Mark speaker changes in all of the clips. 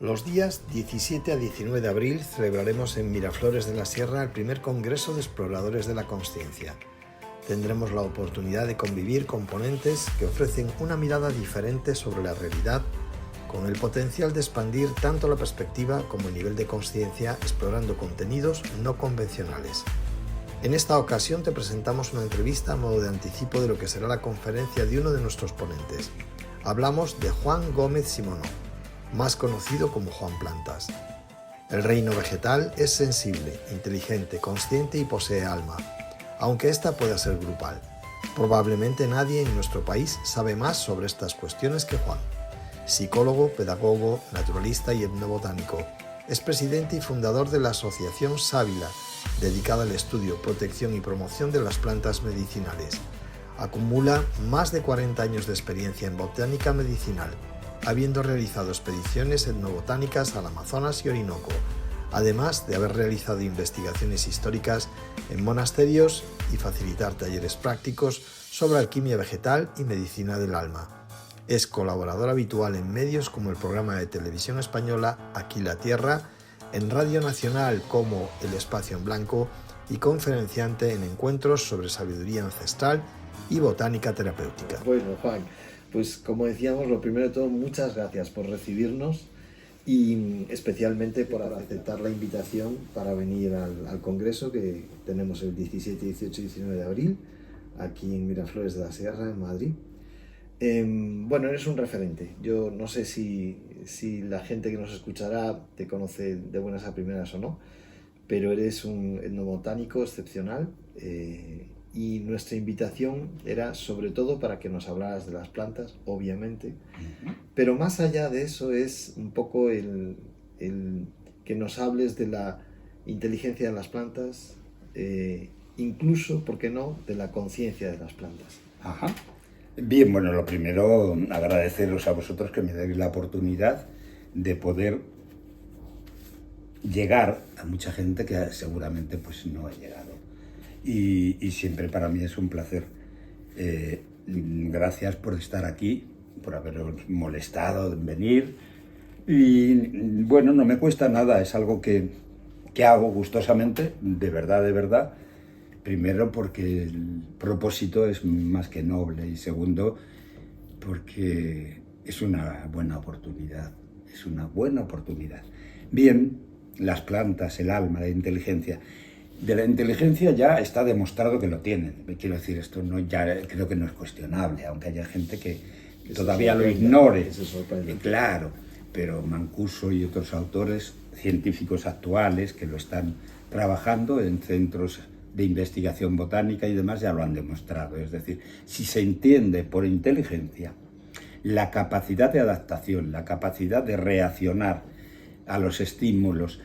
Speaker 1: Los días 17 a 19 de abril celebraremos en Miraflores de la Sierra el primer Congreso de Exploradores de la Consciencia. Tendremos la oportunidad de convivir con ponentes que ofrecen una mirada diferente sobre la realidad, con el potencial de expandir tanto la perspectiva como el nivel de consciencia explorando contenidos no convencionales. En esta ocasión te presentamos una entrevista a modo de anticipo de lo que será la conferencia de uno de nuestros ponentes. Hablamos de Juan Gómez Simono, más conocido como Juan Plantas. El reino vegetal es sensible, inteligente, consciente y posee alma, aunque ésta pueda ser grupal. Probablemente nadie en nuestro país sabe más sobre estas cuestiones que Juan. Psicólogo, pedagogo, naturalista y etnobotánico. Es presidente y fundador de la Asociación Sábila, dedicada al estudio, protección y promoción de las plantas medicinales. Acumula más de 40 años de experiencia en botánica medicinal, habiendo realizado expediciones etnobotánicas al Amazonas y Orinoco, además de haber realizado investigaciones históricas en monasterios y facilitar talleres prácticos sobre alquimia vegetal y medicina del alma. Es colaborador habitual en medios como el programa de televisión española Aquí la Tierra, en Radio Nacional como El Espacio en Blanco y conferenciante en encuentros sobre sabiduría ancestral y botánica terapéutica. Bueno, Juan, pues como decíamos, lo primero de todo, muchas gracias por recibirnos y especialmente por aceptar la invitación para venir al Congreso que tenemos el 17, 18 y 19 de abril aquí en Miraflores de la Sierra, en Madrid. Bueno, eres un referente. Yo no sé si la gente que nos escuchará te conoce de buenas a primeras o no, pero eres un etnobotánico excepcional y nuestra invitación era sobre todo para que nos hablaras de las plantas, obviamente, pero más allá de eso es un poco el que nos hables de la inteligencia de las plantas, incluso, ¿por qué no?, de la conciencia de las plantas.
Speaker 2: Ajá. Bien, bueno, lo primero, agradeceros a vosotros que me deis la oportunidad de poder llegar a mucha gente que seguramente pues no ha llegado. Y siempre para mí es un placer. Gracias por estar aquí, por haberos molestado en venir. Y bueno, no me cuesta nada, es algo que hago gustosamente, de verdad. Primero porque el propósito es más que noble y segundo porque es una buena oportunidad, Bien, las plantas, el alma, la inteligencia. De la inteligencia ya está demostrado que lo tienen. Quiero decir, esto no, ya creo que no es cuestionable, aunque haya gente que todavía lo ignore. Claro, pero Mancuso y otros autores científicos actuales que lo están trabajando en centros de investigación botánica y demás ya lo han demostrado. Es decir, si se entiende por inteligencia la capacidad de adaptación, la capacidad de reaccionar a los estímulos,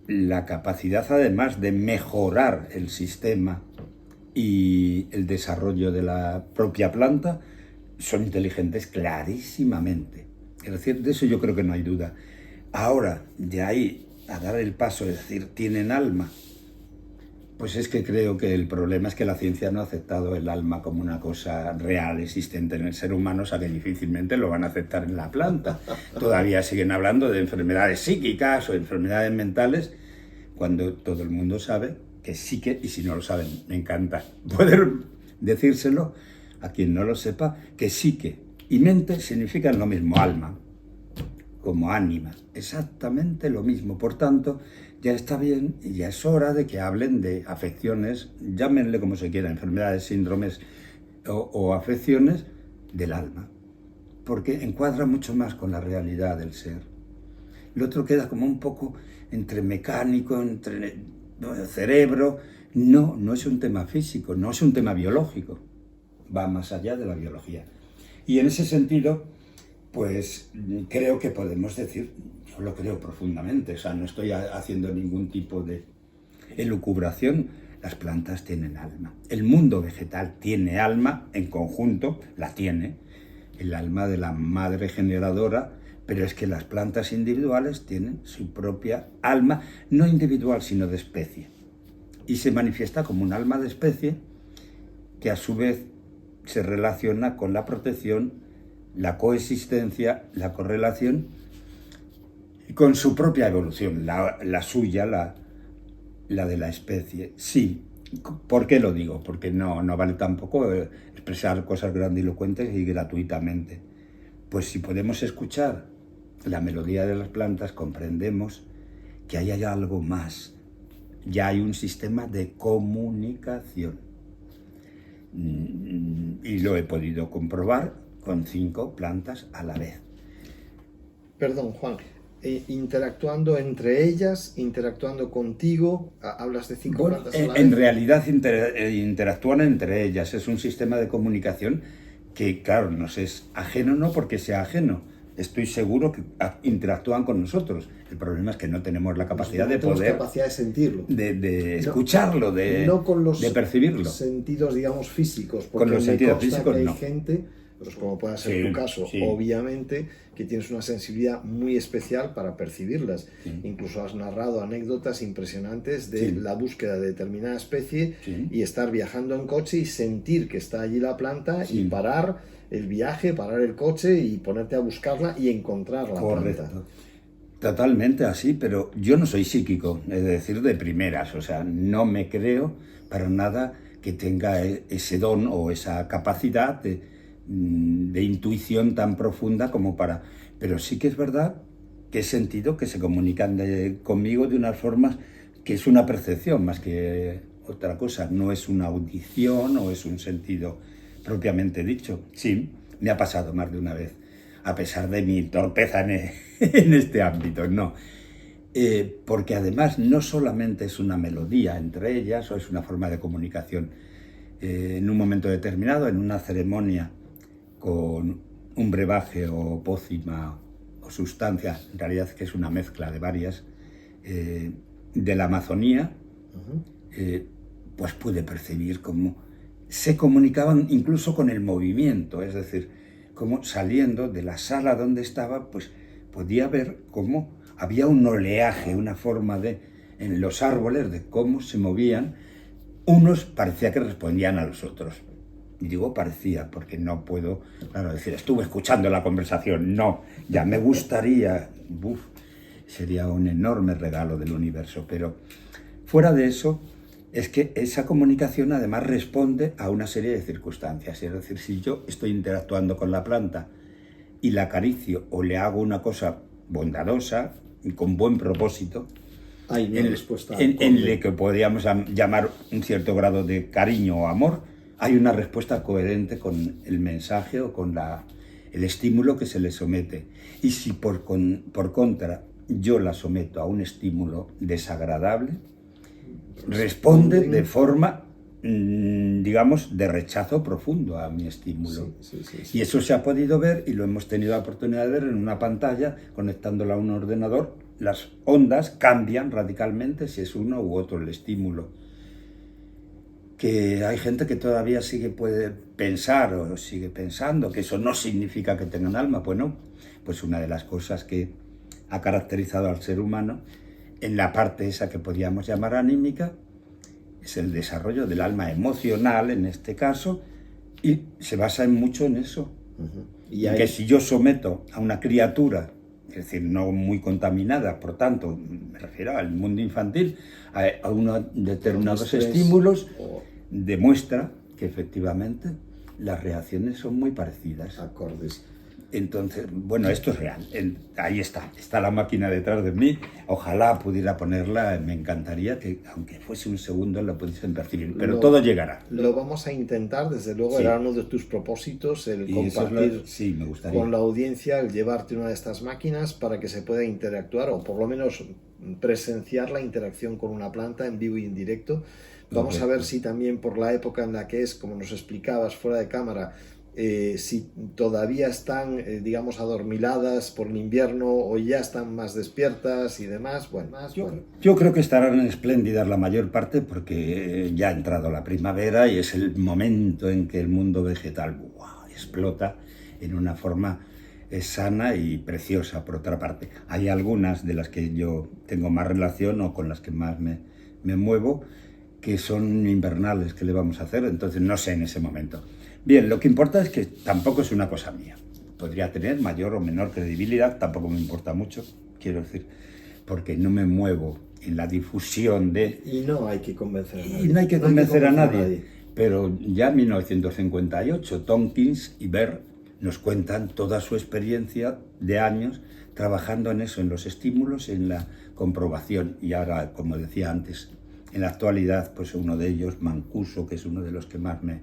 Speaker 2: la capacidad además de mejorar el sistema y el desarrollo de la propia planta, son inteligentes clarísimamente. Es decir, de eso yo creo que no hay duda. Ahora, de ahí a dar el paso, es decir, tienen alma, pues es que creo que el problema es que la ciencia no ha aceptado el alma como una cosa real, existente en el ser humano, o sea que difícilmente lo van a aceptar en la planta. Todavía siguen hablando de enfermedades psíquicas o enfermedades mentales, cuando todo el mundo sabe que psique, y si no lo saben, me encanta poder decírselo a quien no lo sepa, que psique y mente significan lo mismo, alma, como ánima, exactamente lo mismo. Por tanto, ya está bien y ya es hora de que hablen de afecciones, llámenle como se quiera, enfermedades, síndromes o afecciones del alma, porque encuadra mucho más con la realidad del ser. Lo otro queda como un poco entre mecánico, entre cerebro. No es un tema físico, no es un tema biológico, va más allá de la biología. Y en ese sentido, pues creo que podemos decir, yo lo creo profundamente, o sea, no estoy haciendo ningún tipo de elucubración, las plantas tienen alma. El mundo vegetal tiene alma en conjunto, la tiene, el alma de la madre generadora, pero es que las plantas individuales tienen su propia alma, no individual, sino de especie. Y se manifiesta como un alma de especie que a su vez se relaciona con la protección, la coexistencia, la correlación con su propia evolución, la suya, la de la especie. Sí. ¿Por qué lo digo? Porque no vale tampoco expresar cosas grandilocuentes y gratuitamente. Pues si podemos escuchar la melodía de las plantas, comprendemos que ahí hay algo más. Ya hay un sistema de comunicación. Y lo he podido comprobar con 5 plantas a la vez.
Speaker 1: Perdón, Juan, interactuando entre ellas, interactuando contigo, hablas de 5 plantas a la vez.
Speaker 2: En realidad interactúan entre ellas, es un sistema de comunicación que, claro, nos es ajeno, no porque sea ajeno, estoy seguro que interactúan con nosotros. El problema es que no tenemos la capacidad de poder...
Speaker 1: capacidad de sentirlo.
Speaker 2: De escucharlo,
Speaker 1: no con los
Speaker 2: de percibirlo.
Speaker 1: Sentidos, digamos, físicos. Porque
Speaker 2: con los sentidos físicos,
Speaker 1: hay
Speaker 2: no.
Speaker 1: gente, pues como pueda ser tu caso, obviamente, que tienes una sensibilidad muy especial para percibirlas. Incluso has narrado anécdotas impresionantes de la búsqueda de determinada especie y estar viajando en coche y sentir que está allí la planta y parar el viaje, parar el coche y ponerte a buscarla y encontrar la planta.
Speaker 2: Totalmente así, pero yo no soy psíquico, es decir, de primeras, o sea, no me creo para nada que tenga ese don o esa capacidad de intuición tan profunda como para... Pero sí que es verdad que he sentido que se comunican conmigo de unas formas que es una percepción más que otra cosa, no es una audición o es un sentido propiamente dicho. Sí, me ha pasado más de una vez, a pesar de mi torpeza en este ámbito, no. Porque además no solamente es una melodía entre ellas o es una forma de comunicación. En un momento determinado, en una ceremonia con un brebaje o pócima o sustancia, en realidad que es una mezcla de varias, de la Amazonía, pues pude percibir cómo se comunicaban incluso con el movimiento, es decir, como saliendo de la sala donde estaba, pues podía ver cómo había un oleaje, una forma en los árboles de cómo se movían. Unos parecía que respondían a los otros. Y digo parecía, porque no puedo, claro, decir, estuve escuchando la conversación. No, ya me gustaría, sería un enorme regalo del universo, pero fuera de eso, es que esa comunicación además responde a una serie de circunstancias. Es decir, si yo estoy interactuando con la planta y la acaricio o le hago una cosa bondadosa y con buen propósito, en lo que podríamos llamar un cierto grado de cariño o amor, hay una respuesta coherente con el mensaje o con el estímulo que se le somete. Y si por contra yo la someto a un estímulo desagradable, responde de forma, digamos, de rechazo profundo a mi estímulo. Sí. Y eso se ha podido ver y lo hemos tenido la oportunidad de ver en una pantalla, conectándola a un ordenador. Las ondas cambian radicalmente si es uno u otro el estímulo. Que hay gente que todavía puede pensar o sigue pensando que eso no significa que tengan alma. Bueno, pues una de las cosas que ha caracterizado al ser humano en la parte esa que podríamos llamar anímica, es el desarrollo del alma emocional, en este caso, y se basa mucho en eso. Y que si yo someto a una criatura, es decir, no muy contaminada, por tanto, me refiero al mundo infantil, a unos determinados estímulos, demuestra que efectivamente las reacciones son muy parecidas.
Speaker 1: Acordes.
Speaker 2: Entonces, bueno, esto es real. Ahí está la máquina detrás de mí. Ojalá pudiera ponerla, me encantaría que, aunque fuese un segundo, la pudiesen percibir. Pero todo llegará.
Speaker 1: Lo vamos a intentar, desde luego, era uno de tus propósitos, el compartir
Speaker 2: me gustaría
Speaker 1: con la audiencia, el llevarte una de estas máquinas para que se pueda interactuar, o por lo menos presenciar la interacción con una planta en vivo y en directo. Vamos a ver si también por la época en la que es, como nos explicabas fuera de cámara, si todavía están, digamos, adormiladas por el invierno o ya están más despiertas y demás. Bueno,
Speaker 2: yo creo que estarán espléndidas la mayor parte porque ya ha entrado la primavera y es el momento en que el mundo vegetal explota en una forma sana y preciosa. Por otra parte, hay algunas de las que yo tengo más relación o con las que más me muevo, que son invernales. ¿Qué le vamos a hacer? Entonces no sé en ese momento. Bien, lo que importa es que tampoco es una cosa mía. Podría tener mayor o menor credibilidad, tampoco me importa mucho. quiero decir, porque no me muevo en la difusión de...
Speaker 1: Y no hay que convencer a nadie.
Speaker 2: Y no hay que convencer a nadie. Pero ya en 1958, Tompkins y Baer nos cuentan toda su experiencia de años trabajando en eso, en los estímulos, en la comprobación. Y ahora, como decía antes, en la actualidad, pues uno de ellos, Mancuso, que es uno de los que más me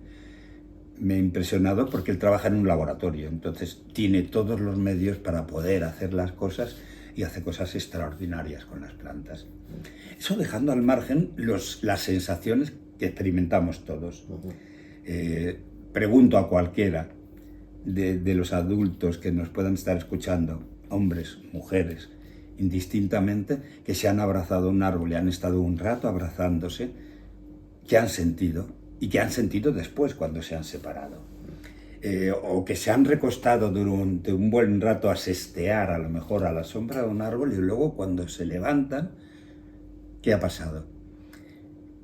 Speaker 2: ha impresionado, porque él trabaja en un laboratorio, entonces tiene todos los medios para poder hacer las cosas y hace cosas extraordinarias con las plantas. Eso dejando al margen las sensaciones que experimentamos todos. Pregunto a cualquiera de los adultos que nos puedan estar escuchando, hombres, mujeres, indistintamente, que se han abrazado a un árbol y han estado un rato abrazándose, ¿qué han sentido? Y qué han sentido después cuando se han separado. O que se han recostado durante un buen rato a sestear, a lo mejor a la sombra de un árbol, y luego cuando se levantan, ¿qué ha pasado?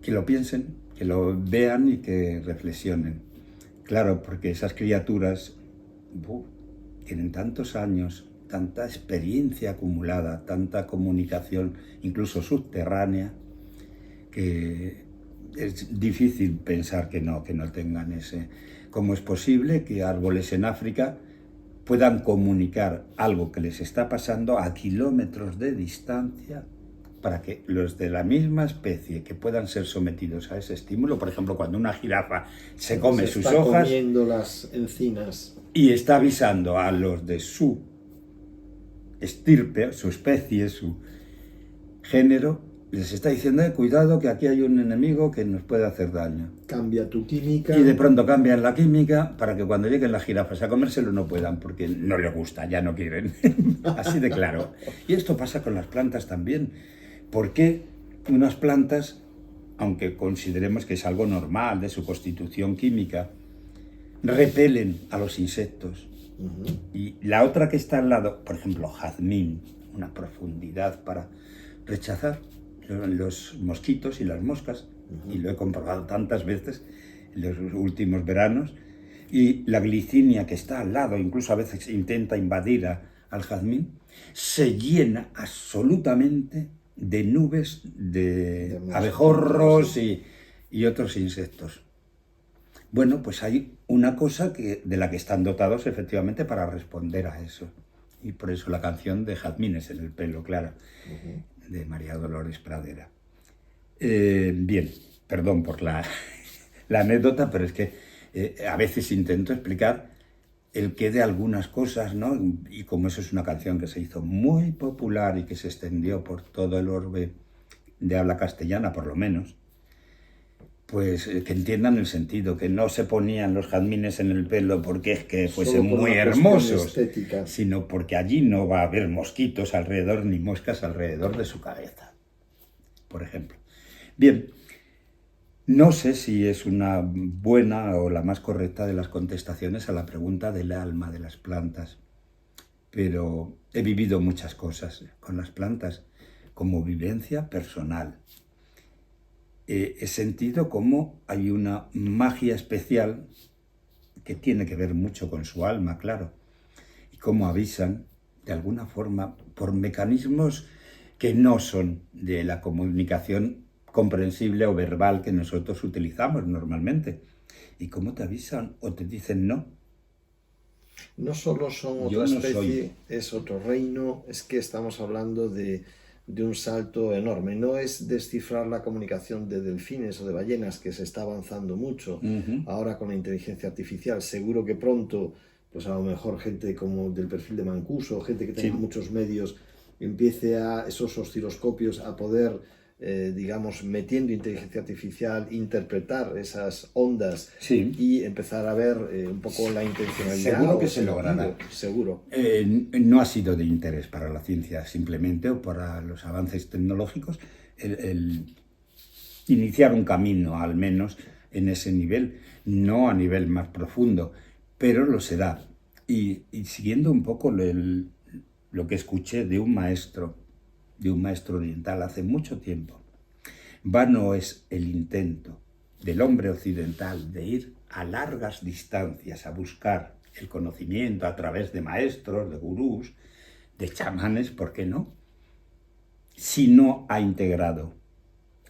Speaker 2: Que lo piensen, que lo vean y que reflexionen. Claro, porque esas criaturas tienen tantos años, tanta experiencia acumulada, tanta comunicación, incluso subterránea, que es difícil pensar que no tengan ese... ¿Cómo es posible que árboles en África puedan comunicar algo que les está pasando a kilómetros de distancia para que los de la misma especie que puedan ser sometidos a ese estímulo, por ejemplo, cuando una jirafa se come sus hojas...
Speaker 1: está comiendo las encinas.
Speaker 2: Y está avisando a los de su estirpe, su especie, su género, les está diciendo, cuidado que aquí hay un enemigo que nos puede hacer daño.
Speaker 1: Cambia tu química.
Speaker 2: Y de pronto cambian la química para que cuando lleguen las jirafas a comérselo no puedan, porque no les gusta, ya no quieren. Así de claro. Y esto pasa con las plantas también. ¿Por qué unas plantas, aunque consideremos que es algo normal de su constitución química, repelen a los insectos? Y la otra que está al lado, por ejemplo, jazmín, una profundidad para rechazar los mosquitos y las moscas, y lo he comprobado tantas veces en los últimos veranos, y la glicinia que está al lado, incluso a veces intenta invadir al jazmín, se llena absolutamente de nubes de abejorros y otros insectos. Bueno, pues hay una cosa de la que están dotados efectivamente para responder a eso. Y por eso la canción de Jazmines en el pelo, claro, de María Dolores Pradera. Bien, perdón por la anécdota, pero es que a veces intento explicar el qué de algunas cosas, ¿no? Y como eso es una canción que se hizo muy popular y que se extendió por todo el orbe de habla castellana, por lo menos, pues que entiendan el sentido, que no se ponían los jazmines en el pelo porque es que fuesen muy hermosos, sino porque allí no va a haber mosquitos alrededor ni moscas alrededor de su cabeza, por ejemplo. Bien, no sé si es una buena o la más correcta de las contestaciones a la pregunta del alma de las plantas, pero he vivido muchas cosas con las plantas como vivencia personal. He sentido cómo hay una magia especial que tiene que ver mucho con su alma, claro, y cómo avisan, de alguna forma, por mecanismos que no son de la comunicación comprensible o verbal que nosotros utilizamos normalmente. ¿Y cómo te avisan o te dicen no?
Speaker 1: No solo son otra especie, es otro reino, es que estamos hablando de un salto enorme. No es descifrar la comunicación de delfines o de ballenas, que se está avanzando mucho ahora con la inteligencia artificial. Seguro que pronto, pues a lo mejor gente como del perfil de Mancuso, gente que tenga muchos medios, empiece a esos osciloscopios a poder, digamos, metiendo inteligencia artificial, interpretar esas ondas y empezar a ver un poco la intencionalidad.
Speaker 2: Seguro que se logrará.
Speaker 1: Seguro.
Speaker 2: No ha sido de interés para la ciencia simplemente o para los avances tecnológicos el iniciar un camino, al menos en ese nivel, no a nivel más profundo, pero lo será. Y siguiendo un poco lo que escuché de un maestro oriental hace mucho tiempo. Vano es el intento del hombre occidental de ir a largas distancias a buscar el conocimiento a través de maestros, de gurús, de chamanes, ¿por qué no? si no ha integrado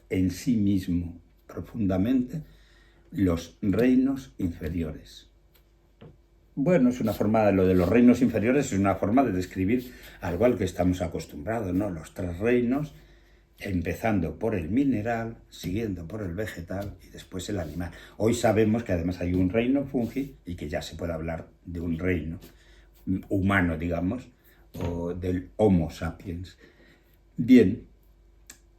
Speaker 2: en sí mismo profundamente los reinos inferiores. Bueno, es una forma de lo de los reinos inferiores, es una forma de describir algo al que estamos acostumbrados, ¿no? Los tres reinos, empezando por el mineral, siguiendo por el vegetal y después el animal. Hoy sabemos que además hay un reino fungi y que ya se puede hablar de un reino humano, digamos, o del Homo sapiens. Bien,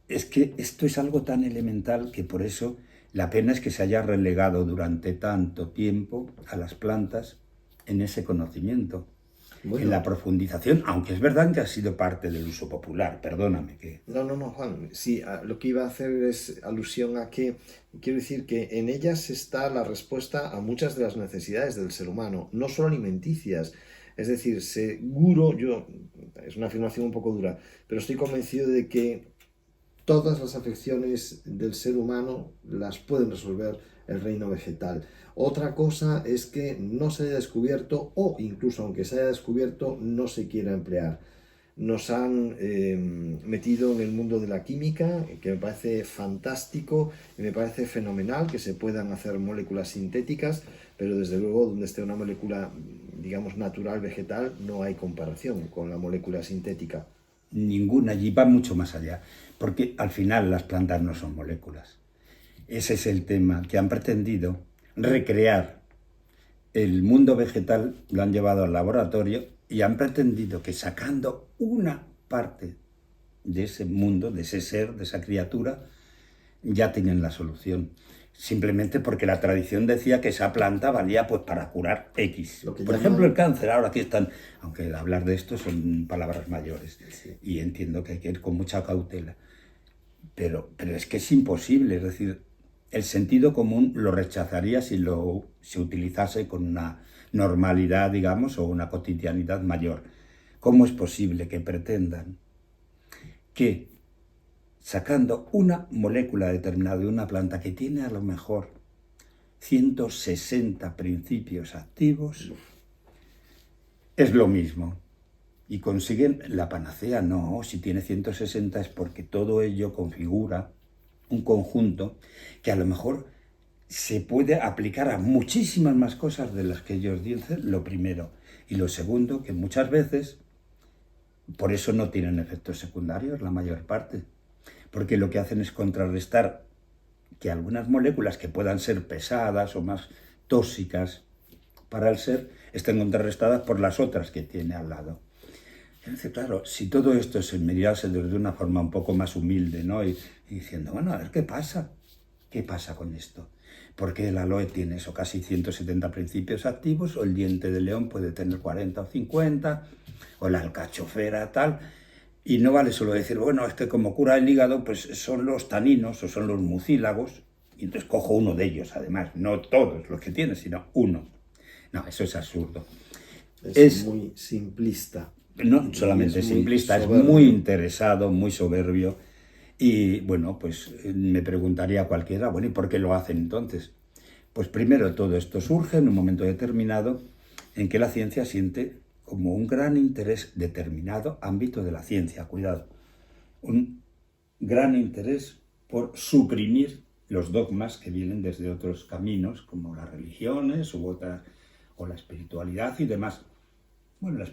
Speaker 2: es que esto es algo tan elemental que por eso la pena es que se haya relegado durante tanto tiempo a las plantas en ese conocimiento, bueno, en la profundización, aunque es verdad que ha sido parte del uso popular, perdóname que...
Speaker 1: No, Juan, sí, lo que iba a hacer es alusión a que, quiero decir que en ellas está la respuesta a muchas de las necesidades del ser humano, no solo alimenticias. Es decir, seguro, es una afirmación un poco dura, pero estoy convencido de que todas las afecciones del ser humano las pueden resolver el reino vegetal. Otra cosa es que no se haya descubierto, o incluso aunque se haya descubierto, no se quiera emplear. Nos han metido en el mundo de la química, que me parece fantástico y me parece fenomenal que se puedan hacer moléculas sintéticas, pero desde luego donde esté una molécula, digamos, natural, vegetal, no hay comparación con la molécula sintética.
Speaker 2: Ninguna, allí va mucho más allá, porque al final las plantas no son moléculas. Ese es el tema, que han pretendido recrear el mundo vegetal, lo han llevado al laboratorio y han pretendido que sacando una parte de ese mundo, de ese ser, de esa criatura, ya tienen la solución. Simplemente porque la tradición decía que esa planta valía pues para curar X. Por ejemplo, el cáncer. Ahora aquí están, aunque hablar de esto son palabras mayores, sí, y entiendo que hay que ir con mucha cautela. Pero es que es imposible, es decir, el sentido común lo rechazaría si se utilizase con una normalidad, digamos, o una cotidianidad mayor. ¿Cómo es posible que pretendan que sacando una molécula determinada de una planta que tiene a lo mejor 160 principios activos, es lo mismo? Y consiguen la panacea? No, si tiene 160 es porque todo ello configura un conjunto que a lo mejor se puede aplicar a muchísimas más cosas de las que ellos dicen, lo primero. Y lo segundo, que muchas veces, por eso no tienen efectos secundarios la mayor parte, porque lo que hacen es contrarrestar que algunas moléculas que puedan ser pesadas o más tóxicas para el ser estén contrarrestadas por las otras que tiene al lado. Entonces, claro, si todo esto se mirase desde una forma un poco más humilde, ¿no? Y diciendo, bueno, a ver, ¿qué pasa? ¿Qué pasa con esto? Porque el aloe tiene eso, casi 170 principios activos, o el diente de león puede tener 40 o 50, o la alcachofera tal, y no vale solo decir, bueno, es que como cura el hígado, pues son los taninos o son los mucílagos, y entonces cojo uno de ellos, además, no todos los que tiene, sino uno. No, eso es absurdo.
Speaker 1: Es muy simplista.
Speaker 2: No solamente simplista, es muy interesado, muy soberbio. Y bueno, pues me preguntaría cualquiera, bueno, ¿y por qué lo hacen entonces? Pues primero, todo esto surge en un momento determinado en que la ciencia siente como un gran interés, determinado ámbito de la ciencia, cuidado, un gran interés por suprimir los dogmas que vienen desde otros caminos, como las religiones o la espiritualidad y demás. Bueno, la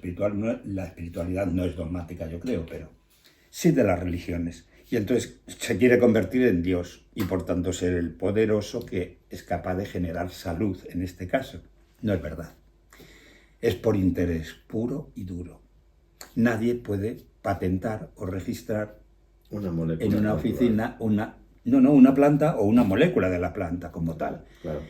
Speaker 2: espiritualidad no es dogmática, yo creo, pero sí de las religiones. Y entonces se quiere convertir en Dios y por tanto ser el poderoso que es capaz de generar salud en este caso. No es verdad. Es por interés puro y duro. Nadie puede patentar o registrar
Speaker 1: una molécula
Speaker 2: en una oficina una planta o una molécula de la planta como tal.
Speaker 1: Claro.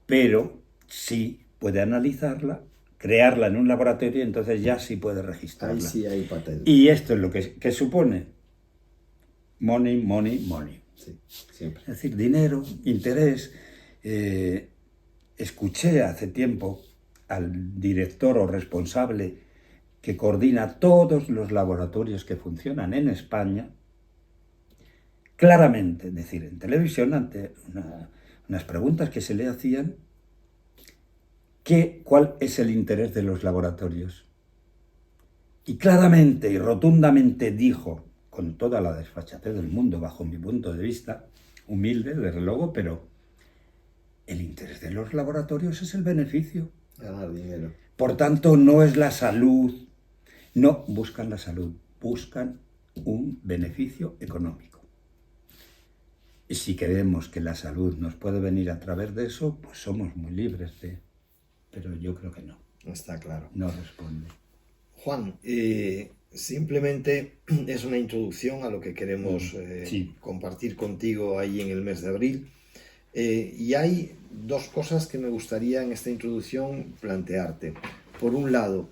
Speaker 2: Pero sí puede analizarla, crearla en un laboratorio y entonces ya sí puede registrarla.
Speaker 1: Ahí sí hay patente.
Speaker 2: Y esto es lo que supone money, money, money.
Speaker 1: Sí, siempre.
Speaker 2: Es decir, dinero, interés. Escuché hace tiempo al director o responsable que coordina todos los laboratorios que funcionan en España, claramente decir en televisión, ante unas preguntas que se le hacían, cuál es el interés de los laboratorios. Y claramente y rotundamente dijo, con toda la desfachatez del mundo, bajo mi punto de vista, humilde, desde luego, pero el interés de los laboratorios es el beneficio.
Speaker 1: Ganar dinero.
Speaker 2: Por tanto, no es la salud, no buscan la salud, buscan un beneficio económico. Y si queremos que la salud nos puede venir a través de eso, pues somos muy libres de... Pero yo creo que no.
Speaker 1: Está claro.
Speaker 2: No responde.
Speaker 1: Juan, simplemente es una introducción a lo que queremos
Speaker 2: Sí.
Speaker 1: compartir contigo ahí en el mes de abril. Y hay dos cosas que me gustaría en esta introducción plantearte. Por un lado,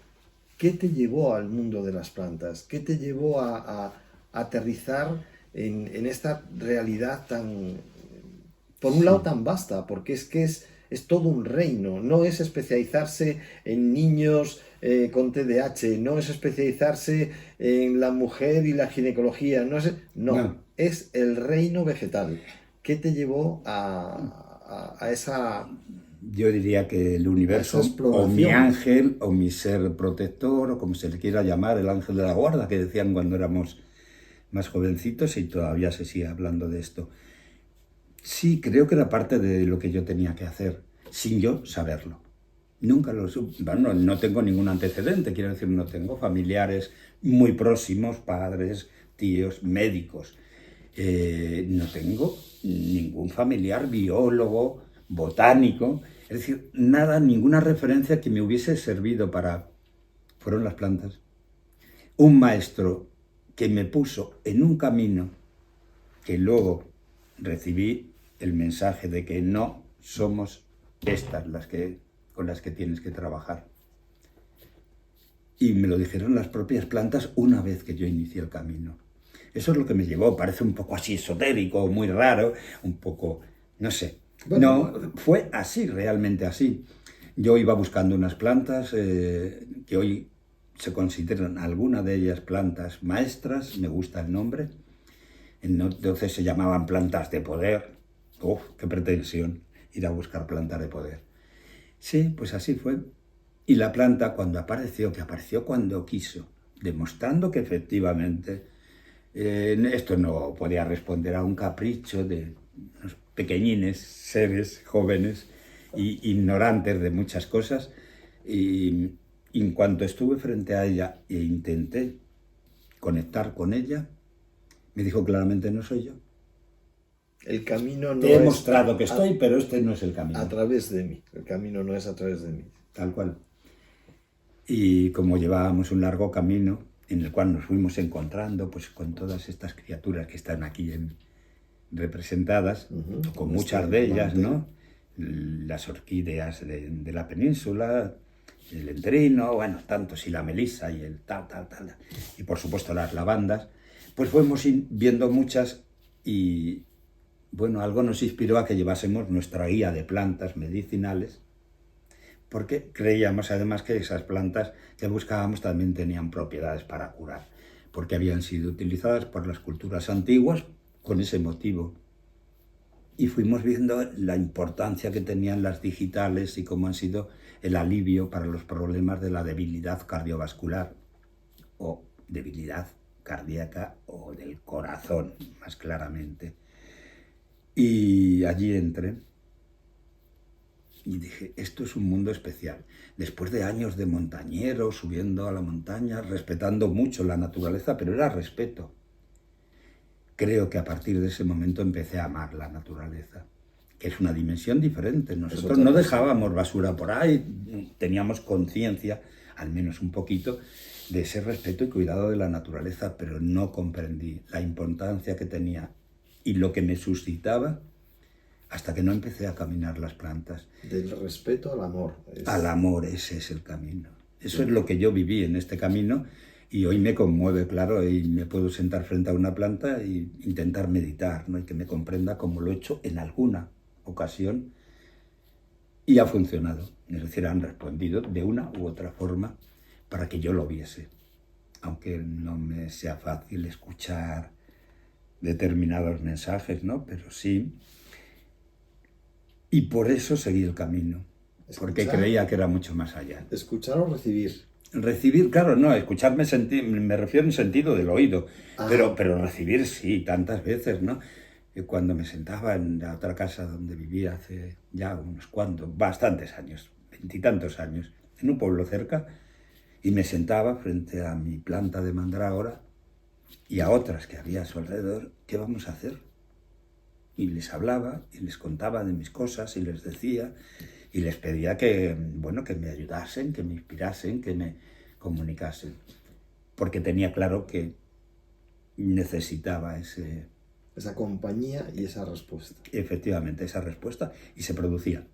Speaker 1: ¿qué te llevó al mundo de las plantas? ¿Qué te llevó a aterrizar en esta realidad tan, por un lado, tan vasta? Porque es que es todo un reino. No es especializarse en niños con TDAH, no es especializarse en la mujer y la ginecología, no. Es el reino vegetal. ¿Qué te llevó a esa...
Speaker 2: Yo diría que el universo, o mi ángel, o mi ser protector, o como se le quiera llamar, el ángel de la guarda, que decían cuando éramos más jovencitos, y todavía se sigue hablando de esto. Sí, creo que era parte de lo que yo tenía que hacer, sin yo saberlo. Nunca lo supe. Bueno, no tengo ningún antecedente, quiero decir, no tengo familiares muy próximos, padres, tíos, médicos. No tengo ningún familiar biólogo, botánico, es decir, nada, ninguna referencia que me hubiese servido para... Fueron las plantas. Un maestro que me puso en un camino que luego recibí el mensaje de que no somos estas con las que tienes que trabajar. Y me lo dijeron las propias plantas una vez que yo inicié el camino. Eso es lo que me llevó, parece un poco así esotérico, muy raro, un poco, no sé. Bueno, no, fue así, realmente así. Yo iba buscando unas plantas que hoy se consideran algunas de ellas plantas maestras, me gusta el nombre. Entonces se llamaban plantas de poder. ¡Uf, qué pretensión! Ir a buscar plantas de poder. Sí, pues así fue. Y la planta cuando apareció, que apareció cuando quiso, demostrando que efectivamente esto no podía responder a un capricho de unos pequeñines seres jóvenes e ignorantes de muchas cosas. Y en cuanto estuve frente a ella e intenté conectar con ella, me dijo claramente: no soy yo.
Speaker 1: El camino no
Speaker 2: Te he mostrado que estoy, pero este no es el camino.
Speaker 1: A través de mí. El camino no es a través de mí.
Speaker 2: Tal cual. Y como llevábamos un largo camino en el cual nos fuimos encontrando pues con todas estas criaturas que están aquí representadas, con muchas de ellas, ¿no? Las orquídeas de la península, el endrino, bueno, tantos, y la melisa y el tal, y por supuesto las lavandas, pues fuimos viendo muchas y, bueno, algo nos inspiró a que llevásemos nuestra guía de plantas medicinales, porque creíamos además que esas plantas que buscábamos también tenían propiedades para curar, porque habían sido utilizadas por las culturas antiguas con ese motivo. Y fuimos viendo la importancia que tenían las digitales y cómo han sido el alivio para los problemas de la debilidad cardiovascular o debilidad cardíaca o del corazón, más claramente. Y allí entré y dije, esto es un mundo especial. Después de años de montañero, subiendo a la montaña, respetando mucho la naturaleza, pero era respeto. Creo que a partir de ese momento empecé a amar la naturaleza, que es una dimensión diferente. Nosotros no dejábamos basura por ahí, teníamos conciencia, al menos un poquito, de ese respeto y cuidado de la naturaleza, pero no comprendí la importancia que tenía y lo que me suscitaba hasta que no empecé a caminar las plantas.
Speaker 1: Del respeto al amor.
Speaker 2: Al amor, ese es el camino. Eso es lo que yo viví en este camino y hoy me conmueve, claro, y me puedo sentar frente a una planta e intentar meditar, ¿no? Y que me comprenda como lo he hecho en alguna ocasión y ha funcionado. Es decir, han respondido de una u otra forma para que yo lo viese. Aunque no me sea fácil escuchar determinados mensajes, ¿no? Pero sí. Y por eso seguí el camino, porque creía que era mucho más allá.
Speaker 1: Escuchar o recibir.
Speaker 2: Recibir, claro, no, escucharme me refiero en sentido del oído, pero recibir sí, tantas veces, ¿no? Cuando me sentaba en la otra casa donde vivía hace ya unos cuantos, bastantes años, veintitantos años, en un pueblo cerca, y me sentaba frente a mi planta de mandrágora y a otras que había a su alrededor, ¿qué vamos a hacer? Y les hablaba y les contaba de mis cosas y les decía y les pedía que, bueno, que me ayudasen, que me inspirasen, que me comunicasen, porque tenía claro que necesitaba
Speaker 1: esa compañía y esa respuesta.
Speaker 2: efectivamente esa respuesta, y se producía.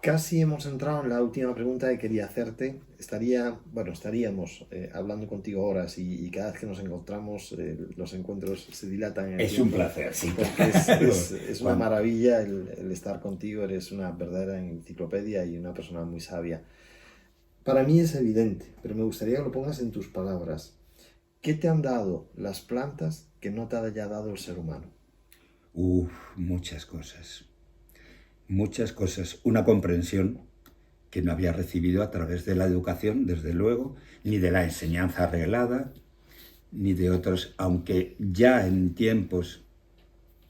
Speaker 1: Casi hemos entrado en la última pregunta que quería hacerte. Estaríamos hablando contigo horas y cada vez que nos encontramos los encuentros se dilatan en el
Speaker 2: Es
Speaker 1: tiempo,
Speaker 2: un placer, sí.
Speaker 1: porque es una maravilla el estar contigo. Eres una verdadera enciclopedia y una persona muy sabia. Para mí es evidente, pero me gustaría que lo pongas en tus palabras. ¿Qué te han dado las plantas que no te haya dado el ser humano?
Speaker 2: Muchas cosas. Muchas cosas. Una comprensión que no había recibido a través de la educación, desde luego, ni de la enseñanza arreglada, ni de otros, aunque ya en tiempos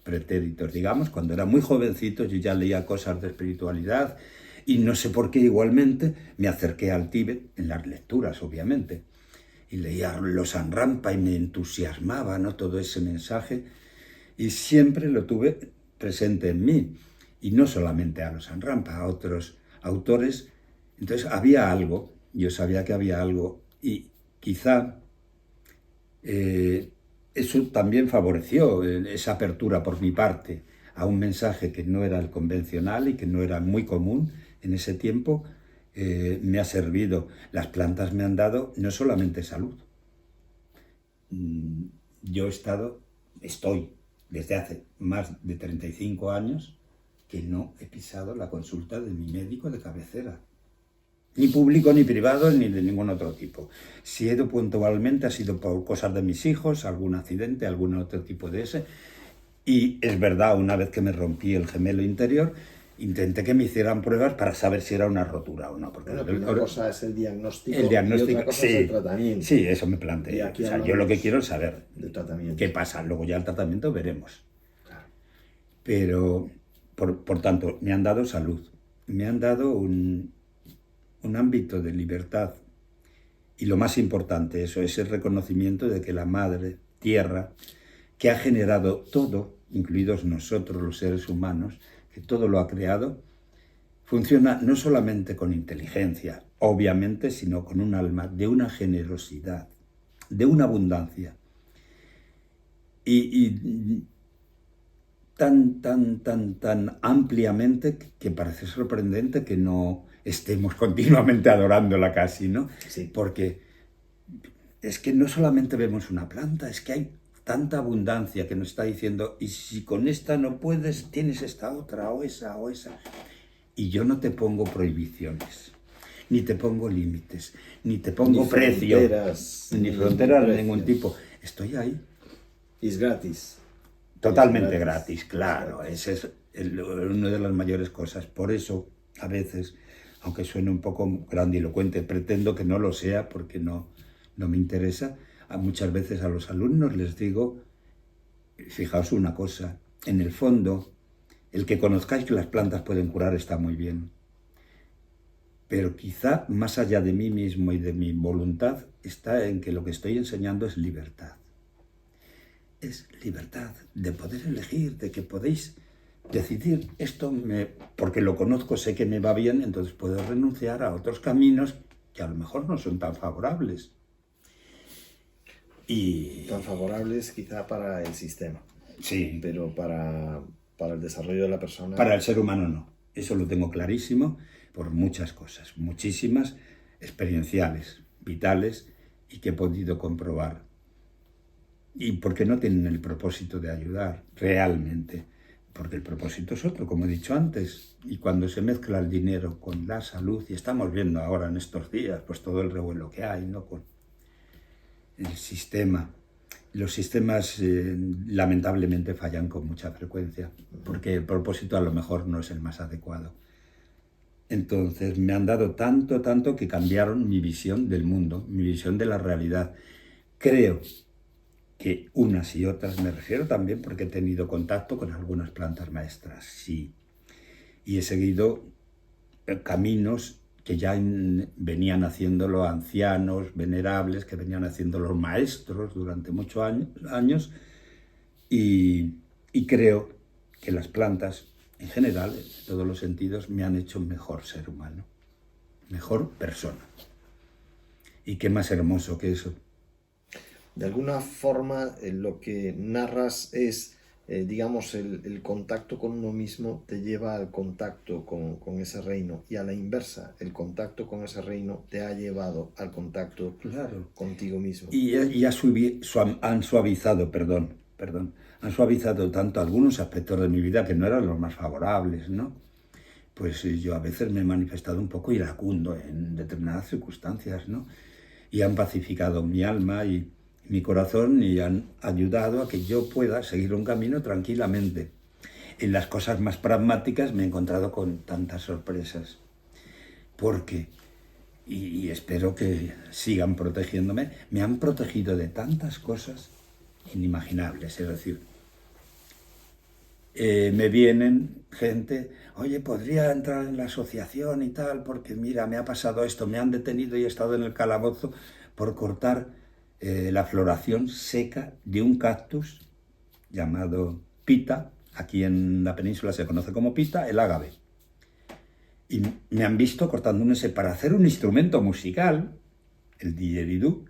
Speaker 2: pretéritos, digamos, cuando era muy jovencito, yo ya leía cosas de espiritualidad y no sé por qué igualmente me acerqué al Tíbet, en las lecturas, obviamente, y leía los Sanrampa y me entusiasmaba, ¿no?, todo ese mensaje, y siempre lo tuve presente en mí. Y no solamente a los Sanrampa, a otros autores. Entonces había algo, yo sabía que había algo, y quizá eso también favoreció esa apertura por mi parte a un mensaje que no era el convencional y que no era muy común en ese tiempo. Me ha servido. Las plantas me han dado no solamente salud. Yo estoy desde hace más de 35 años que no he pisado la consulta de mi médico de cabecera. Ni público, ni privado, ni de ningún otro tipo. Si he ido puntualmente, ha sido por cosas de mis hijos, algún accidente, algún otro tipo de ese. Y es verdad, una vez que me rompí el gemelo interior, intenté que me hicieran pruebas para saber si era una rotura o no. Porque
Speaker 1: Una cosa es el diagnóstico,
Speaker 2: y otra
Speaker 1: cosa
Speaker 2: sí,
Speaker 1: es el tratamiento.
Speaker 2: Sí, eso me planteé. O sea, yo lo que quiero es saber qué pasa. Luego ya el tratamiento veremos.
Speaker 1: Claro.
Speaker 2: Pero, por tanto, me han dado salud. Me han dado un ámbito de libertad. Y lo más importante, eso es el reconocimiento de que la Madre Tierra, que ha generado todo, incluidos nosotros los seres humanos, que todo lo ha creado, funciona no solamente con inteligencia, obviamente, sino con un alma de una generosidad, de una abundancia. Y tan ampliamente que parece sorprendente que no estemos continuamente adorándola casi, ¿no?
Speaker 1: Sí.
Speaker 2: Porque es que no solamente vemos una planta, es que hay tanta abundancia que nos está diciendo, y si con esta no puedes, tienes esta otra, o esa, o esa. Y yo no te pongo prohibiciones, ni te pongo límites, ni te pongo precio, ni fronteras de ningún tipo. Estoy ahí.
Speaker 1: Y es gratis.
Speaker 2: Totalmente gratis, claro. Esa es una de las mayores cosas. Por eso, a veces, aunque suene un poco grandilocuente, pretendo que no lo sea porque no me interesa. Muchas veces a los alumnos les digo, fijaos una cosa, en el fondo, el que conozcáis que las plantas pueden curar está muy bien. Pero quizá más allá de mí mismo y de mi voluntad está en que lo que estoy enseñando es libertad. Es libertad de poder elegir, de que podéis decidir esto, porque lo conozco, sé que me va bien, entonces puedo renunciar a otros caminos que a lo mejor no son tan favorables.
Speaker 1: Tan favorables quizá para el sistema.
Speaker 2: Sí.
Speaker 1: Pero para el desarrollo de la persona...
Speaker 2: Para el ser humano no. Eso lo tengo clarísimo por muchas cosas, muchísimas experienciales, vitales, y que he podido comprobar. Y porque no tienen el propósito de ayudar realmente, porque el propósito es otro, como he dicho antes, y cuando se mezcla el dinero con la salud, y estamos viendo ahora en estos días pues todo el revuelo que hay, ¿no?, con el sistema. Los sistemas lamentablemente fallan con mucha frecuencia, porque el propósito a lo mejor no es el más adecuado. Entonces me han dado tanto, tanto que cambiaron mi visión del mundo, mi visión de la realidad. Creo que unas y otras, me refiero también porque he tenido contacto con algunas plantas maestras, sí. Y he seguido caminos que ya venían haciéndolo ancianos, venerables, que venían haciéndolo maestros durante muchos años y creo que las plantas, en general, en todos los sentidos, me han hecho mejor ser humano, mejor persona. ¿Y qué más hermoso que eso?
Speaker 1: De alguna forma, lo que narras es, digamos, el contacto con uno mismo te lleva al contacto con ese reino, y a la inversa, el contacto con ese reino te ha llevado al contacto
Speaker 2: Claro.
Speaker 1: contigo mismo.
Speaker 2: Y han suavizado, han suavizado tanto algunos aspectos de mi vida que no eran los más favorables, ¿no? Pues yo a veces me he manifestado un poco iracundo en determinadas circunstancias, ¿no? Y han pacificado mi alma y mi corazón y han ayudado a que yo pueda seguir un camino tranquilamente. En las cosas más pragmáticas me he encontrado con tantas sorpresas, porque, y espero que sigan protegiéndome, me han protegido de tantas cosas inimaginables, es decir, me vienen gente, oye, podría entrar en la asociación y tal, porque mira, me ha pasado esto, me han detenido y he estado en el calabozo por cortar la floración seca de un cactus llamado pita, aquí en la península se conoce como pita, el ágave. Y me han visto cortando un ese para hacer un instrumento musical, el didgeridoo,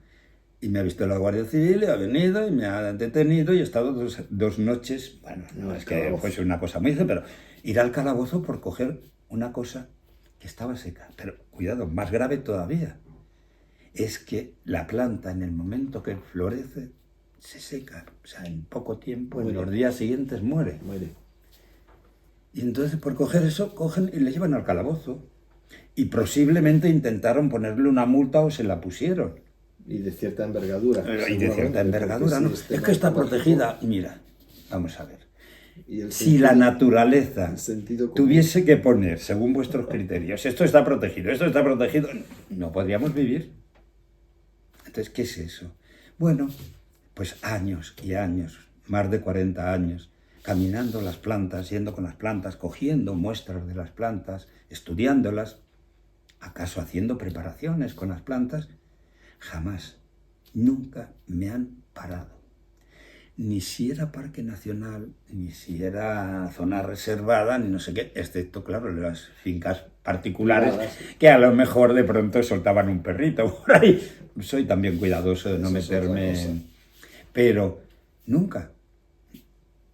Speaker 2: y me ha visto la Guardia Civil, y ha venido y me ha detenido y he estado dos noches, bueno, no es que fuese una cosa muy difícil, pero ir al calabozo por coger una cosa que estaba seca. Pero cuidado, más grave todavía, es que la planta en el momento que florece se seca, o sea, en poco tiempo, en los días siguientes muere. Y entonces por coger eso, cogen y le llevan al calabozo. Y posiblemente intentaron ponerle una multa o se la pusieron.
Speaker 1: Y de cierta envergadura.
Speaker 2: Y de cierta envergadura, ¿no? Es que está protegida. Mira, vamos a ver. Si la naturaleza tuviese que poner, según vuestros criterios, esto está protegido, no podríamos vivir. Entonces, ¿qué es eso? Bueno, pues años y años, más de 40 años, caminando las plantas, yendo con las plantas, cogiendo muestras de las plantas, estudiándolas, acaso haciendo preparaciones con las plantas, jamás, nunca me han parado. Ni si era parque nacional, ni si era zona reservada, ni no sé qué, excepto, claro, las fincas particulares, que a lo mejor de pronto soltaban un perrito por ahí. Soy también cuidadoso de no meterme, pero nunca.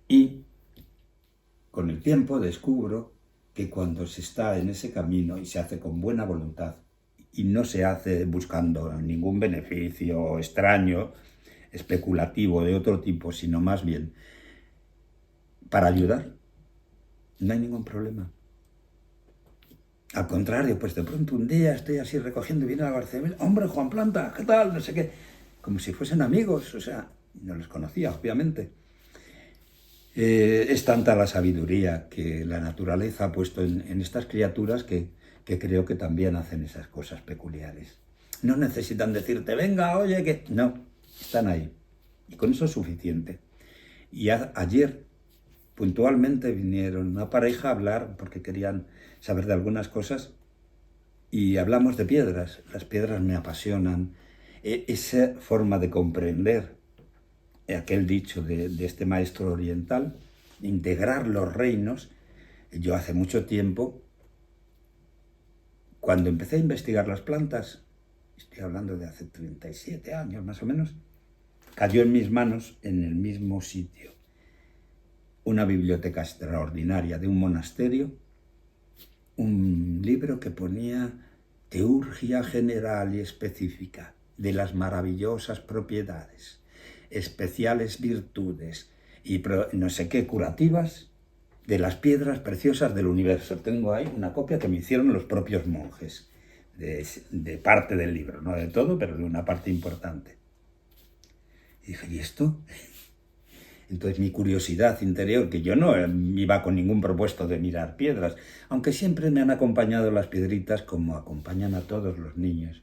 Speaker 2: Y con el tiempo descubro que cuando se está en ese camino y se hace con buena voluntad y no se hace buscando ningún beneficio extraño, especulativo de otro tipo, sino más bien para ayudar, no hay ningún problema. Al contrario, pues de pronto un día estoy así recogiendo y viene la Guardia Civil, hombre, Juan Planta, ¿qué tal? No sé qué, como si fuesen amigos, o sea, no los conocía, obviamente. Es tanta la sabiduría que la naturaleza ha puesto en estas criaturas que creo que también hacen esas cosas peculiares. No necesitan decirte, venga, oye, que... No, están ahí. Y con eso es suficiente. Y ayer, puntualmente, vinieron una pareja a hablar porque querían saber de algunas cosas y hablamos de piedras. Las piedras me apasionan. Esa forma de comprender aquel dicho de este maestro oriental, integrar los reinos. Yo hace mucho tiempo, cuando empecé a investigar las plantas, estoy hablando de hace 37 años más o menos, cayó en mis manos, en el mismo sitio, una biblioteca extraordinaria de un monasterio, un libro que ponía teurgia general y específica de las maravillosas propiedades, especiales virtudes y no sé qué curativas de las piedras preciosas del universo. Tengo ahí una copia que me hicieron los propios monjes, de parte del libro, no de todo, pero de una parte importante. Y dije, ¿y esto? Entonces mi curiosidad interior, que yo no iba con ningún propósito de mirar piedras, aunque siempre me han acompañado las piedritas como acompañan a todos los niños.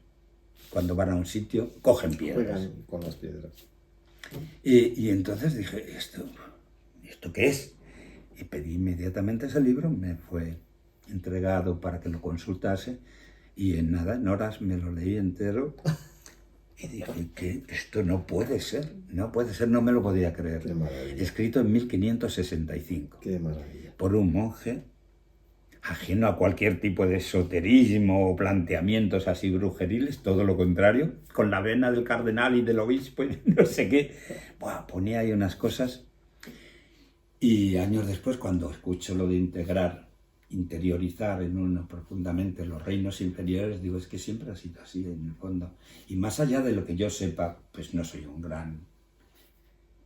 Speaker 2: Cuando van a un sitio, cogen piedras.
Speaker 1: Juegan con las piedras.
Speaker 2: Y entonces dije, ¿esto qué es? Y pedí inmediatamente ese libro, me fue entregado para que lo consultase y en horas me lo leí entero y dije que esto no puede ser, no me lo podía creer.
Speaker 1: Qué maravilla.
Speaker 2: Escrito en 1565
Speaker 1: Qué maravilla.
Speaker 2: por un monje ajeno a cualquier tipo de esoterismo o planteamientos así brujeriles, todo lo contrario, con la vena del cardenal y del obispo y no sé qué. Buah, ponía ahí unas cosas. Y años después, cuando escucho lo de interiorizar en uno profundamente los reinos inferiores, digo, es que siempre ha sido así en el fondo. Y más allá de lo que yo sepa, pues no soy un gran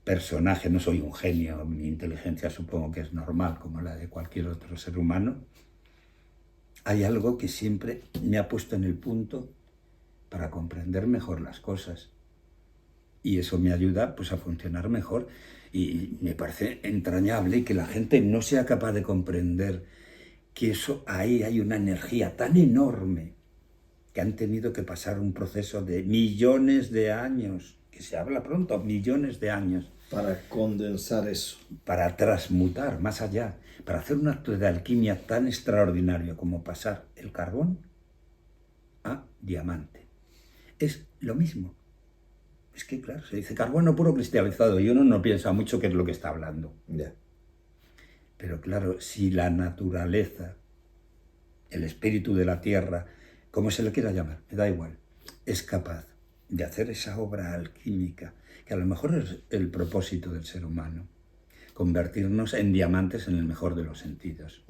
Speaker 2: personaje, no soy un genio, mi inteligencia supongo que es normal como la de cualquier otro ser humano. Hay algo que siempre me ha puesto en el punto para comprender mejor las cosas. Y eso me ayuda pues a funcionar mejor. Y me parece entrañable que la gente no sea capaz de comprender que ahí hay una energía tan enorme que han tenido que pasar un proceso de millones de años, que se habla pronto, millones de años.
Speaker 1: Para condensar eso.
Speaker 2: Para transmutar más allá, para hacer un acto de alquimia tan extraordinario como pasar el carbón a diamante. Es lo mismo. Es que, claro, se dice carbono puro cristalizado y uno no piensa mucho qué es lo que está hablando.
Speaker 1: Ya.
Speaker 2: Pero claro, si la naturaleza, el espíritu de la tierra, como se le quiera llamar, me da igual, es capaz de hacer esa obra alquímica, que a lo mejor es el propósito del ser humano, convertirnos en diamantes en el mejor de los sentidos,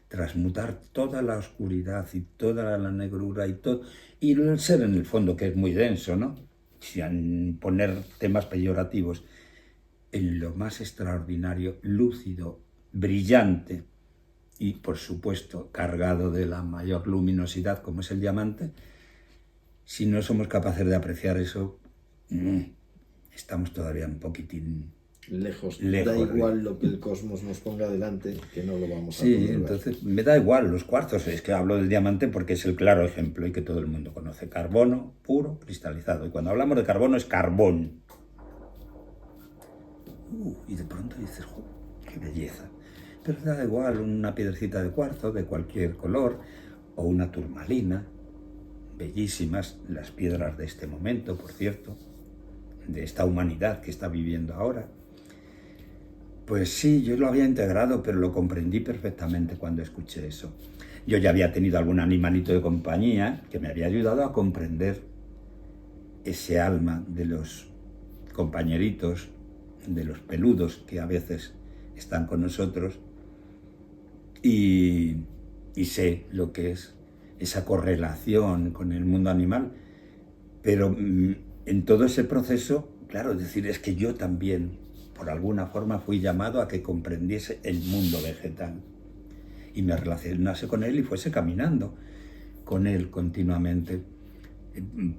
Speaker 2: transmutar toda la oscuridad y toda la negrura y el ser en el fondo, que es muy denso, ¿no? Sin poner temas peyorativos, en lo más extraordinario, lúcido, brillante y, por supuesto, cargado de la mayor luminosidad como es el diamante. Si no somos capaces de apreciar eso, estamos todavía un poquitín
Speaker 1: lejos.
Speaker 2: Da
Speaker 1: igual lo que el cosmos nos ponga delante, que no lo vamos a
Speaker 2: Sí,
Speaker 1: poder
Speaker 2: entonces me da igual los cuarzos, es que hablo del diamante porque es el claro ejemplo y que todo el mundo conoce. Carbono puro, cristalizado. Y cuando hablamos de carbono es carbón. Y de pronto dices, qué belleza. Pero da igual una piedrecita de cuarzo de cualquier color o una turmalina. Bellísimas las piedras de este momento, por cierto, de esta humanidad que está viviendo ahora. Pues sí, yo lo había integrado, pero lo comprendí perfectamente cuando escuché eso. Yo ya había tenido algún animalito de compañía que me había ayudado a comprender ese alma de los compañeritos, de los peludos que a veces están con nosotros y sé lo que es esa correlación con el mundo animal, pero en todo ese proceso, claro, decir es que yo también por alguna forma fui llamado a que comprendiese el mundo vegetal y me relacionase con él y fuese caminando con él continuamente,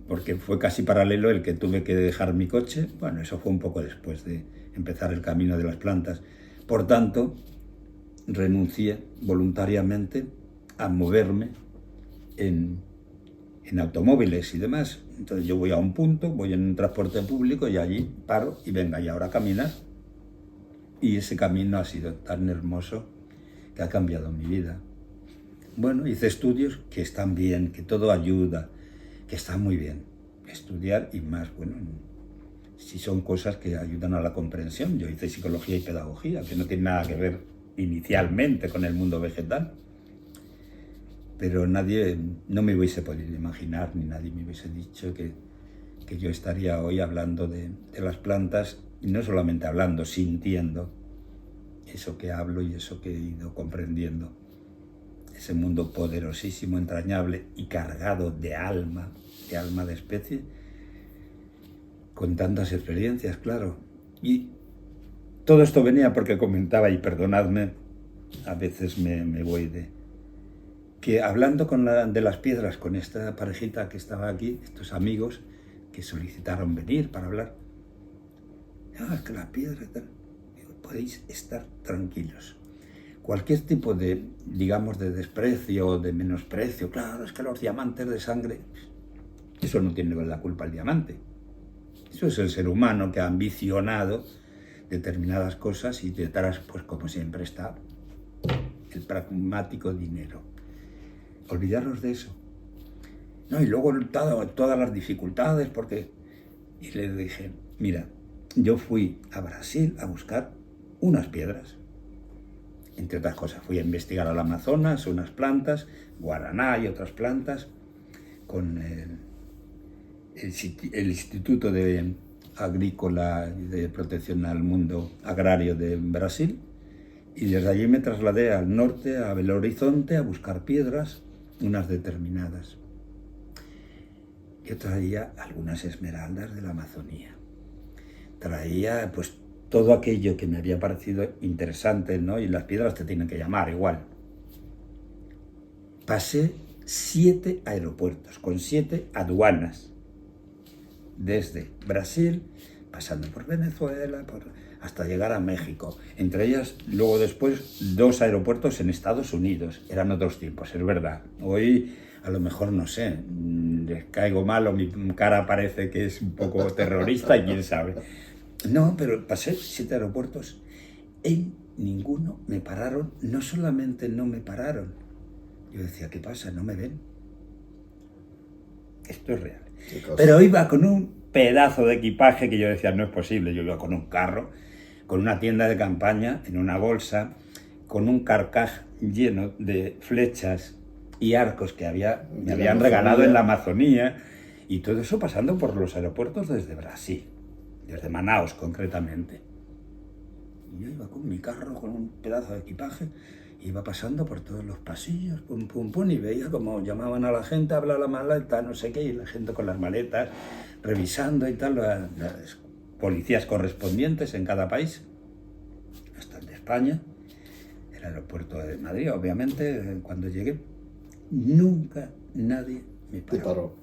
Speaker 2: porque fue casi paralelo el que tuve que dejar mi coche. Bueno, eso fue un poco después de empezar el camino de las plantas. Por tanto, renuncié voluntariamente a moverme en automóviles y demás. Entonces yo voy a un punto, voy en un transporte público y allí paro y venga, y ahora caminar. Y ese camino ha sido tan hermoso que ha cambiado mi vida. Bueno, hice estudios que están bien, que todo ayuda, que está muy bien. Estudiar y más, bueno, si son cosas que ayudan a la comprensión. Yo hice psicología y pedagogía, que no tiene nada que ver inicialmente con el mundo vegetal. Pero nadie, no me hubiese podido imaginar, ni nadie me hubiese dicho que yo estaría hoy hablando de las plantas, y no solamente hablando, sintiendo eso que hablo y eso que he ido comprendiendo. Ese mundo poderosísimo, entrañable y cargado de alma de especie, con tantas experiencias, claro. Y todo esto venía porque comentaba, y perdonadme, a veces me voy que hablando de las piedras con esta parejita que estaba aquí, estos amigos que solicitaron venir para hablar, es que la piedra tal. podéis estar tranquilos. Cualquier tipo de, digamos, de desprecio o de menosprecio, claro, es que los diamantes de sangre, eso no tiene la culpa el diamante. Eso es el ser humano que ha ambicionado determinadas cosas y detrás, pues como siempre, está el pragmático dinero. Olvidaros de eso. No, y luego todas las dificultades, porque... Y le dije, mira, yo fui a Brasil a buscar unas piedras. Entre otras cosas, fui a investigar al Amazonas, unas plantas, guaraná y otras plantas, con el Instituto Agrícola y de Protección al Mundo Agrario de Brasil, y desde allí me trasladé al norte, a Belo Horizonte, a buscar piedras, unas determinadas. Yo traía algunas esmeraldas de la Amazonía. Traía, pues, todo aquello que me había parecido interesante, ¿no? Y las piedras te tienen que llamar igual. Pasé 7 aeropuertos, con 7 aduanas, desde Brasil, pasando por Venezuela, hasta llegar a México. Entre ellas, luego después, 2 aeropuertos en Estados Unidos. Eran otros tiempos, es verdad. Hoy, a lo mejor, no sé, les caigo mal o mi cara parece que es un poco terrorista y quién sabe. No, pero pasé 7 aeropuertos. En ninguno me pararon. No solamente no me pararon. Yo decía, ¿qué pasa? ¿No me ven? Esto es real. Pero iba con un pedazo de equipaje que yo decía, no es posible. Yo iba con un carro, con una tienda de campaña, en una bolsa, con un carcaj lleno de flechas y arcos que me habían regalado en la Amazonía, y todo eso pasando por los aeropuertos desde Brasil, desde Manaus concretamente. Y yo iba con mi carro, con un pedazo de equipaje, iba pasando por todos los pasillos, pum, pum, pum, y veía como llamaban a la gente, habla la maleta, no sé qué, y la gente con las maletas, revisando y tal, las policías correspondientes en cada país, hasta el de España, el aeropuerto de Madrid, obviamente, cuando llegué, nunca nadie me paró.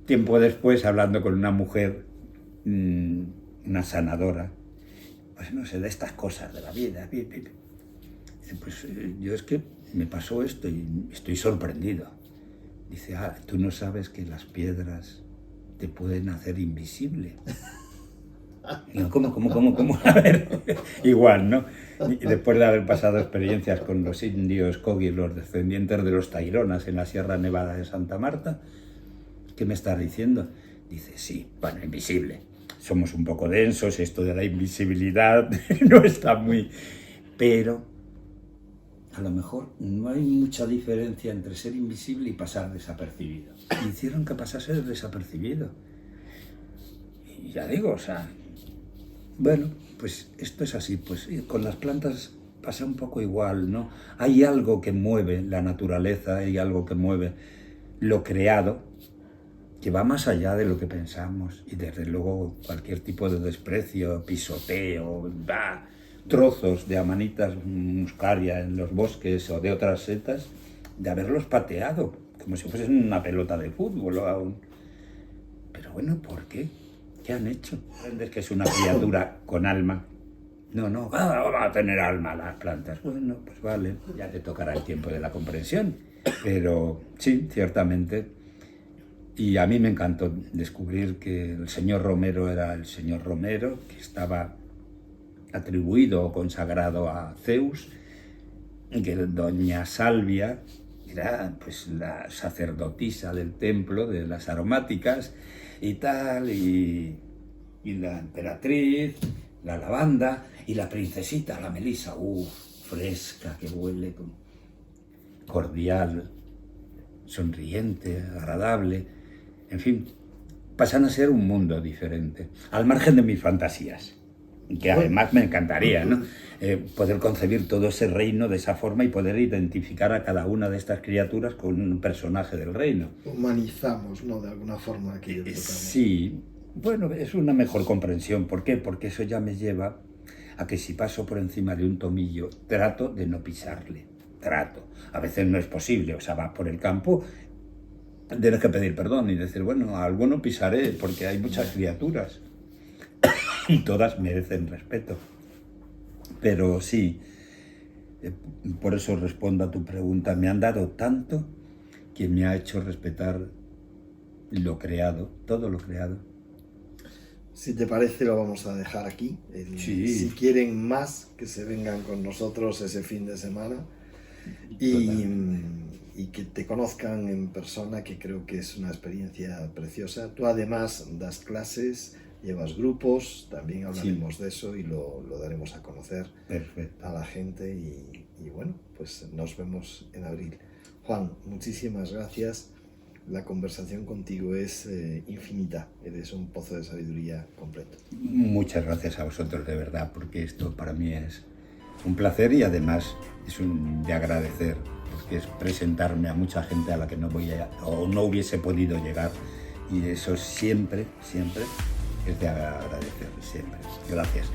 Speaker 2: Tiempo después, hablando con una mujer, una sanadora, pues no sé, de estas cosas de la vida, dice, pues yo es que me pasó esto y estoy sorprendido. Dice, tú no sabes que las piedras te pueden hacer invisible. No, ¿cómo? A ver, igual, ¿no? Y después de haber pasado experiencias con los indios Kogi, los descendientes de los Taironas en la Sierra Nevada de Santa Marta, ¿qué me estás diciendo? Dice, sí, bueno, invisible. Somos un poco densos, esto de la invisibilidad no está muy... Pero a lo mejor no hay mucha diferencia entre ser invisible y pasar desapercibido. Y hicieron que pasase desapercibido. Y ya digo, o sea... Bueno, pues esto es así, pues con las plantas pasa un poco igual, ¿no? Hay algo que mueve la naturaleza, hay algo que mueve lo creado, que va más allá de lo que pensamos, y desde luego cualquier tipo de desprecio, pisoteo, trozos de amanitas muscaria en los bosques o de otras setas, de haberlos pateado, como si fuesen una pelota de fútbol o aún. Pero bueno, ¿por qué? ¿Qué han hecho? ¿Aprendes que es una criatura con alma? No, va a tener alma las plantas. Bueno, pues vale, ya te tocará el tiempo de la comprensión. Pero sí, ciertamente. Y a mí me encantó descubrir que el señor Romero era el señor Romero, que estaba atribuido o consagrado a Zeus, y que doña Salvia era pues la sacerdotisa del templo de las aromáticas y tal, y la emperatriz, la lavanda, y la princesita, la melisa, fresca, que huele, cordial, sonriente, agradable, en fin, pasan a ser un mundo diferente, al margen de mis fantasías, que además me encantaría, ¿no? Poder concebir todo ese reino de esa forma y poder identificar a cada una de estas criaturas con un personaje del reino.
Speaker 1: Humanizamos, ¿no? De alguna forma aquello.
Speaker 2: Sí, bueno, es una mejor comprensión. ¿Por qué? Porque eso ya me lleva a que si paso por encima de un tomillo, trato de no pisarle. Trato. A veces no es posible, o sea, vas por el campo, tienes que pedir perdón y decir, bueno, a alguno pisaré porque hay muchas criaturas y todas merecen respeto. Pero sí, por eso respondo a tu pregunta. Me han dado tanto que me ha hecho respetar lo creado, todo lo creado.
Speaker 1: Si te parece, lo vamos a dejar aquí.
Speaker 2: Sí.
Speaker 1: Si quieren más, que se vengan con nosotros ese fin de semana y que te conozcan en persona, que creo que es una experiencia preciosa. Tú además das clases, llevas grupos, también hablaremos de eso y lo daremos a conocer.
Speaker 2: Perfecto.
Speaker 1: A la gente y bueno, pues nos vemos en abril. Juan, muchísimas gracias. La conversación contigo es infinita, eres un pozo de sabiduría completo.
Speaker 2: Muchas gracias a vosotros, de verdad, porque esto para mí es un placer y además es de agradecer, porque es presentarme a mucha gente a la que no hubiese podido llegar, y eso siempre es de agradecer, siempre. Gracias.